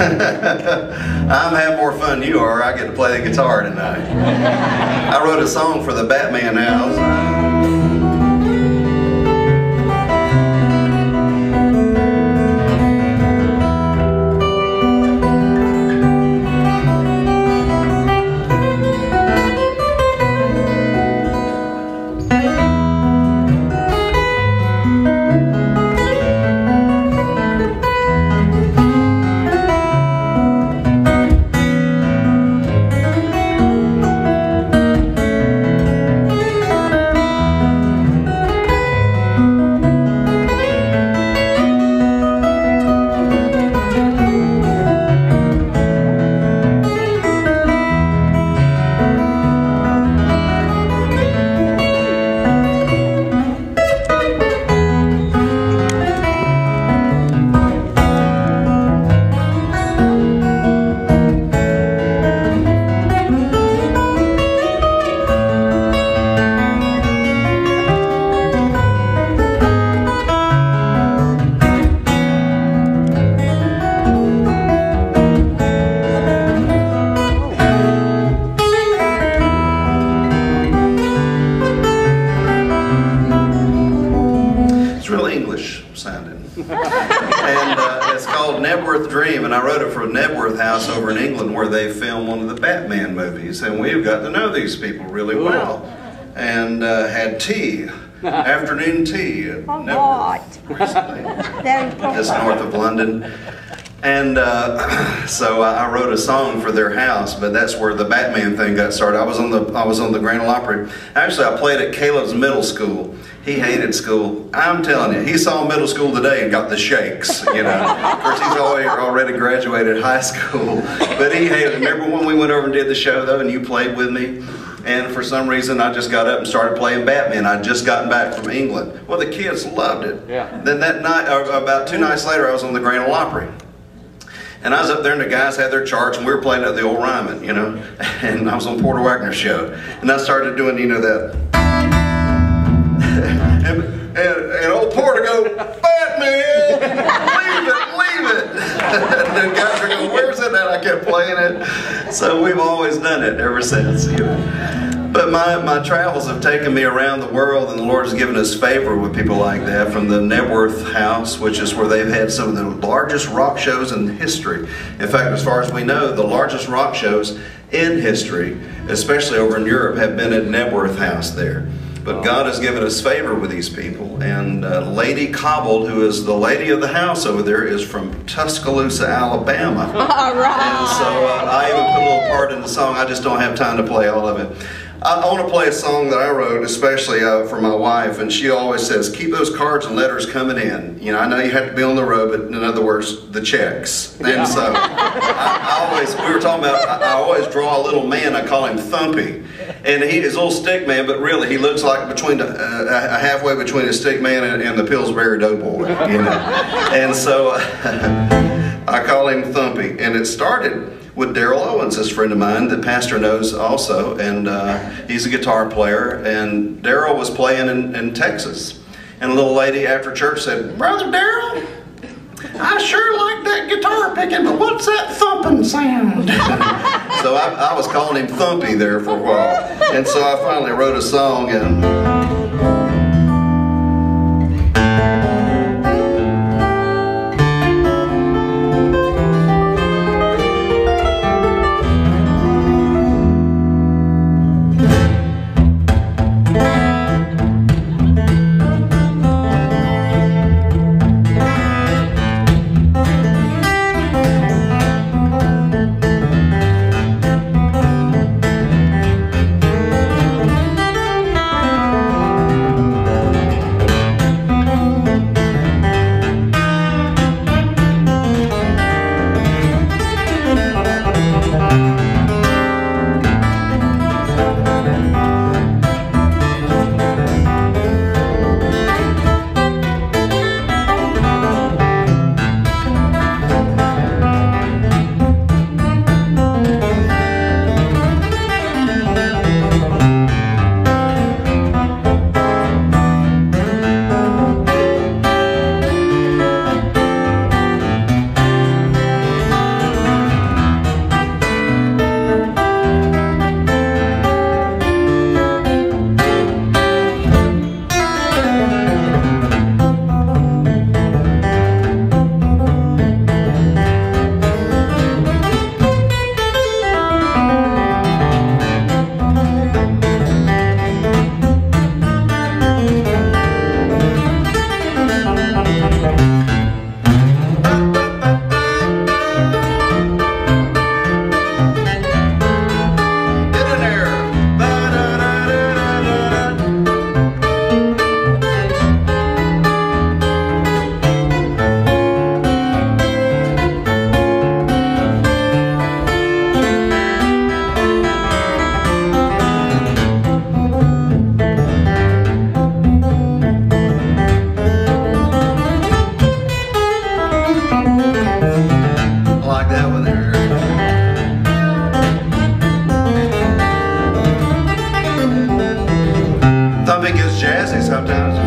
I'm having more fun than you are. I get to play the guitar tonight. I wrote a song for the Batman house. And it's called Nebworth Dream, and I wrote it for Nebworth House over in England where they filmed one of the Batman movies, and we've got to know these people really well, and had tea, afternoon tea at Nebworth recently, just north of London. And so I wrote a song for their house, but that's where the Batman thing got started. I was on the Grand Ole Opry. Actually, I played at Caleb's middle school. He hated school. I'm telling you, he saw middle school today and got the shakes, you know. Of course, he's already graduated high school, but he hated it. Remember when we went over and did the show, though, and you played with me? And for some reason, I just got up and started playing Batman. I'd just gotten back from England. Well, the kids loved it. Yeah. Then that night, about 2 nights later, I was on the Grand Ole Opry. And I was up there, and the guys had their charts, and we were playing at the old Ryman, you know. And I was on Porter Wagner's show. And I started doing, you know, that. and old Porter go, Batman, leave it. And the guys are going, where's it? And I kept playing it. So we've always done it ever since, you know. But my travels have taken me around the world, and the Lord has given us favor with people like that, from the Nebworth House, which is where they've had some of the largest rock shows in history. In fact, as far as we know, the largest rock shows in history, especially over in Europe, have been at Nebworth House there. But God has given us favor with these people, and Lady Cobbled, who is the lady of the house over there, is from Tuscaloosa, Alabama. All right. And so I even put a little part in the song. I just don't have time to play all of it. I want to play a song that I wrote, especially for my wife, and she always says, keep those cards and letters coming in. You know, I know you have to be on the road, but in other words, the checks. And so I always draw a little man, I call him Thumpy. And he is a little stick man, but really he looks like a halfway between a stick man and the Pillsbury Doughboy, you know. And so I call him Thumpy. And it started with Daryl Owens, this friend of mine that Pastor knows also, and he's a guitar player. And Daryl was playing in Texas, and a little lady after church said, Brother Daryl, I sure like that guitar picking, but what's that thumping sound? So I was calling him Thumpy there for a while, and so I finally wrote a song, and over there. Thumping gets jazzy sometimes.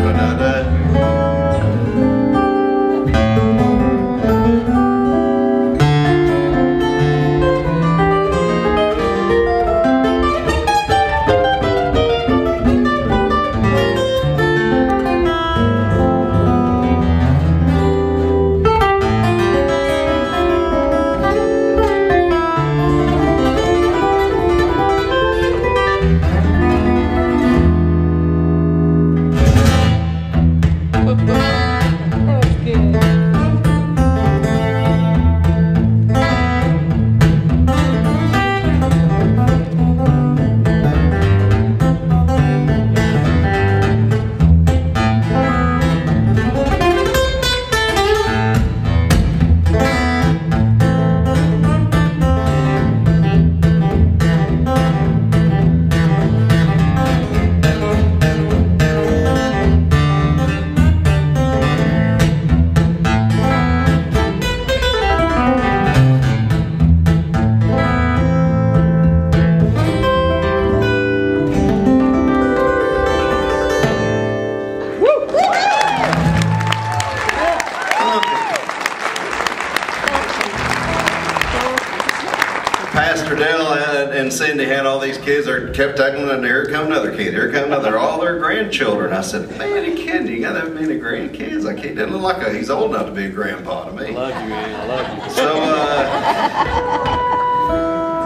Pastor Dale and Cindy had all these kids. They kept taking them, and here come another kid, here come another, all their grandchildren. I said, man, you kidding? You got that many grandkids? I can't. Doesn't look like he's old enough to be a grandpa to me. I love you, man. I love So,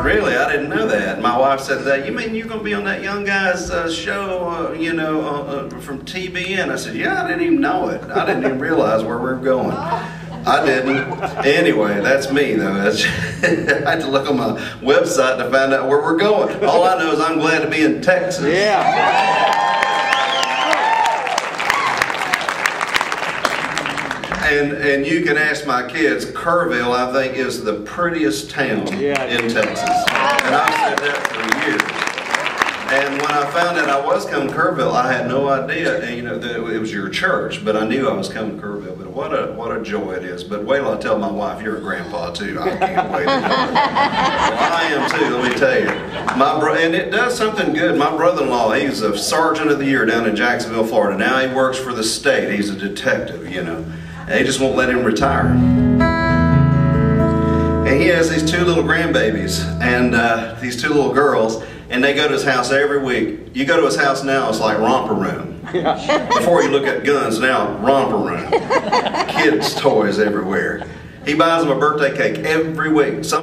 really, I didn't know that. My wife said that. You mean you're going to be on that young guy's show, from TBN? I said, yeah, I didn't even know it. I didn't even realize where we were going. I didn't. Anyway, that's me, though. I had to look on my website to find out where we're going. All I know is I'm glad to be in Texas. Yeah. And you can ask my kids, Kerrville, I think, is the prettiest town in Texas. And I've said that for years. And when I found out I was coming to Kerrville, I had no idea, that it was your church, but I knew I was coming to Kerrville. But what a joy it is. But wait till I tell my wife, you're a grandpa too. I can't wait to know it. Well, I am too, let me tell you. And it does something good. My brother-in-law, he's a sergeant of the year down in Jacksonville, Florida. Now he works for the state. He's a detective, And they just won't let him retire. And he has these two little grandbabies and these two little girls. And they go to his house every week. You go to his house now, it's like romper room. Before you look at guns, now romper room. Kids' toys everywhere. He buys them a birthday cake every week.